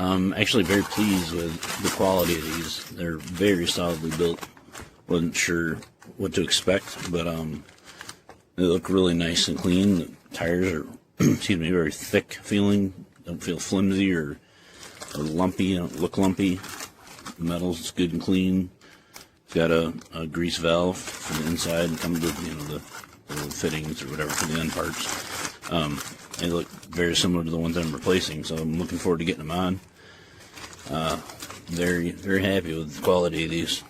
Actually very pleased with the quality of these. They're very solidly built. Wasn't sure what to expect, but they look really nice and clean. The tires are, excuse me, very thick feeling. Don't feel flimsy or lumpy. Don't look lumpy. The metal's good and clean. It's got a grease valve for the inside and comes with, you know, the little fittings or whatever for the end parts. They look very similar to the ones I'm replacing, so I'm looking forward to getting them on. Very, very happy with the quality of these.